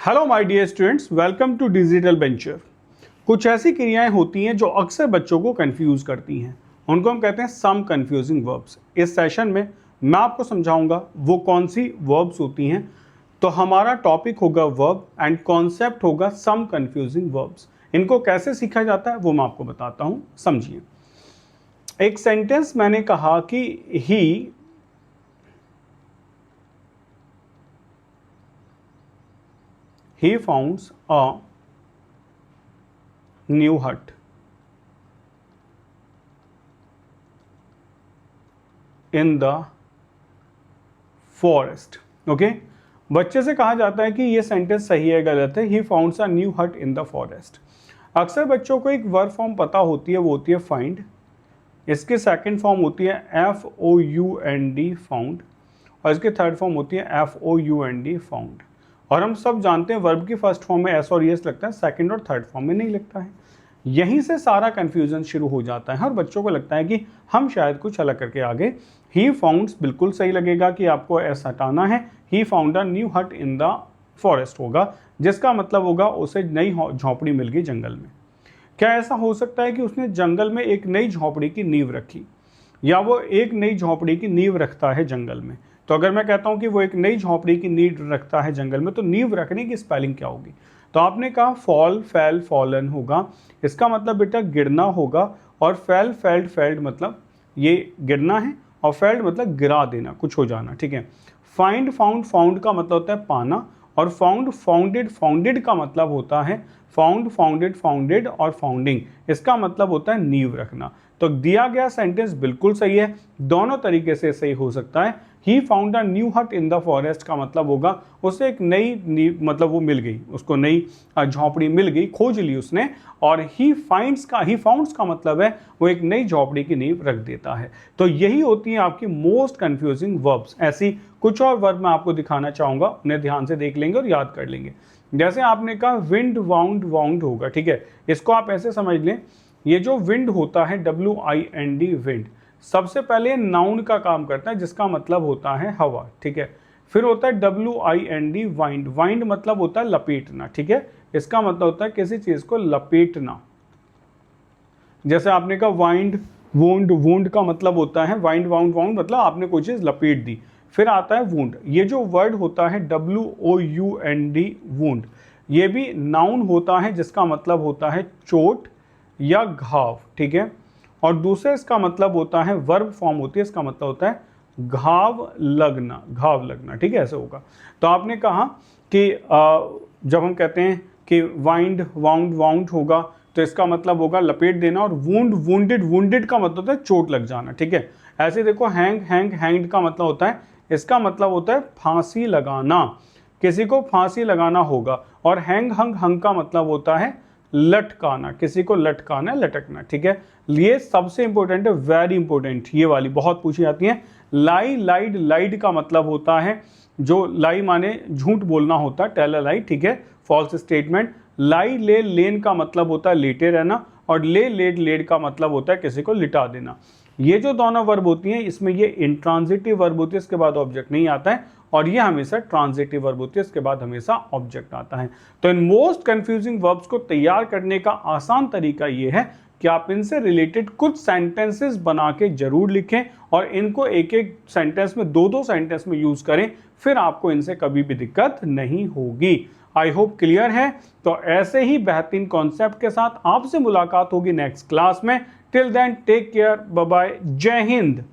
Hello my dear students, welcome to digital venture. कुछ ऐसी क्रियाएं होती हैं जो अक्सर बच्चों को कंफ्यूज करती हैं, उनको हम कहते हैं सम कंफ्यूजिंग वर्ब्स। इस सेशन में मैं आपको समझाऊंगा वो कौन सी वर्ब्स होती हैं। तो हमारा टॉपिक होगा वर्ब एंड कॉन्सेप्ट होगा सम कंफ्यूजिंग वर्ब्स। इनको कैसे सीखा जाता है वो मैं आपको बताता हूं, समझिए। एक सेंटेंस मैंने कहा कि he founds a new hut in the forest। Okay, बच्चे से कहा जाता है कि ये सेंटेंस सही है गलत है। he founds a new hut in the forest। अक्सर बच्चों को एक वर्ब फॉर्म पता होती है, वो होती है फाइंड। इसकी सेकंड फॉर्म होती है FOUND फाउंड, और इसकी थर्ड फॉर्म होती है FOUND फाउंड। और हम सब जानते हैं वर्ब की फर्स्ट फॉर्म में एस और एस लगता है, सेकंड और थर्ड फॉर्म में नहीं लगता है। यहीं से सारा कंफ्यूजन शुरू हो जाता है और बच्चों को लगता है कि हम शायद कुछ अलग करके आगे। ही फाउंड्स बिल्कुल सही लगेगा कि आपको एस हटाना है। ही फाउंड अ न्यू हट इन द फॉरेस्ट होगा, जिसका मतलब होगा उसे नई झोंपड़ी मिल गई जंगल में। क्या ऐसा हो सकता है कि उसने जंगल में एक नई झोंपड़ी की नींव रखी, या वो एक नई झोंपड़ी की नींव रखता है जंगल में? तो अगर मैं कहता हूं कि वो एक नई झोंपड़ी की नींव रखता है जंगल में, तो नींव रखने की स्पेलिंग क्या होगी? तो आपने कहा फॉल, फेल, फॉलन होगा। इसका मतलब बेटा गिरना होगा। और फेल, फेल्ड, फेल्ड मतलब ये गिरना है, और फेल्ड मतलब गिरा देना, कुछ हो जाना, ठीक है। फाइंड, फाउंड, फाउंड का मतलब होता है पाना। और फाउंड, फाउंडेड, फाउंडेड का मतलब होता है फाउंड, फाउंडेड, फाउंडेड और फाउंडिंग। इसका मतलब होता है नींव रखना। तो दिया गया सेंटेंस बिल्कुल सही है, दोनों तरीके से सही हो सकता है। ही फाउंड अ न्यू हट इन द फॉरेस्ट का मतलब होगा उसे एक नई मतलब वो मिल गई, उसको नई झोंपड़ी मिल गई, खोज ली उसने। और ही फाउंड्स का मतलब है वो एक नई झोंपड़ी की नींव रख देता है। तो यही होती है आपकी मोस्ट कंफ्यूजिंग वर्ब्स। ऐसी कुछ और वर्ब मैं आपको दिखाना चाहूंगा, उन्हें ध्यान से देख लेंगे और याद कर लेंगे। जैसे आपने कहा विंड, वाउंड, वाउंड होगा, ठीक है। इसको आप ऐसे समझ लें, ये जो विंड होता है WIND विंड, सबसे पहले नाउन का काम करता है जिसका मतलब होता है हवा, ठीक है। फिर होता है WIND वाइंड, वाइंड मतलब होता है लपेटना, ठीक है। इसका मतलब होता है किसी चीज को लपेटना। जैसे आपने कहा वाइंड, वुंड, वुंड का मतलब होता है वाइंड, वाउंड, वाउंड मतलब आपने कोई चीज लपेट दी। फिर आता है वुंड, ये जो वर्ड होता है WOUND वुंड, ये भी नाउन होता है जिसका मतलब होता है चोट या घाव, ठीक है। और दूसरे इसका मतलब होता है वर्ब फॉर्म होती है, इसका मतलब होता है घाव लगना, घाव लगना, ठीक है, ऐसे होगा। तो आपने कहा कि जब हम कहते हैं कि वाइंड, वाउंड, वाउंड होगा तो इसका मतलब होगा लपेट देना। और वुंड, वुंडेड, वुंडेड का मतलब होता है चोट लग जाना, ठीक है। ऐसे देखो हैंग, हैंग, हैंग्ड का मतलब होता है, इसका मतलब होता है फांसी लगाना, किसी को फांसी लगाना होगा। और हैंग, हंग, हंग का मतलब होता है लटकाना, किसी को लटकाना, लटकना, ठीक है। ये सबसे इंपॉर्टेंट है, वेरी इंपॉर्टेंट, ये वाली बहुत पूछी जाती है। लाई, लाइड, लाइड का मतलब होता है, जो लाई माने झूठ बोलना होता है, टेल अ लाई, ठीक है, फॉल्स स्टेटमेंट। लाई, ले, लेन का मतलब होता है लेटे रहना। और ले, लेड, लेड का मतलब होता है किसी को लिटा देना। ये जो दोनों वर्ब होती हैं, इसमें ये इंट्रांजिटिव वर्ब होती है, इसके बाद ऑब्जेक्ट नहीं आता है। और ये हमेशा ट्रांजिटिव वर्ब होती है, इसके बाद हमेशा ऑब्जेक्ट आता है। तो इन मोस्ट कंफ्यूजिंग वर्ब्स को तैयार करने का आसान तरीका ये है कि आप इनसे रिलेटेड कुछ सेंटेंसेस बना के जरूर लिखें और इनको एक एक सेंटेंस में, दो दो सेंटेंस में यूज करें, फिर आपको इनसे कभी भी दिक्कत नहीं होगी। आई होप क्लियर है। तो ऐसे ही बेहतरीन कॉन्सेप्ट के साथ आपसे मुलाकात होगी नेक्स्ट क्लास में। Till then take care, bye bye, जय हिंद।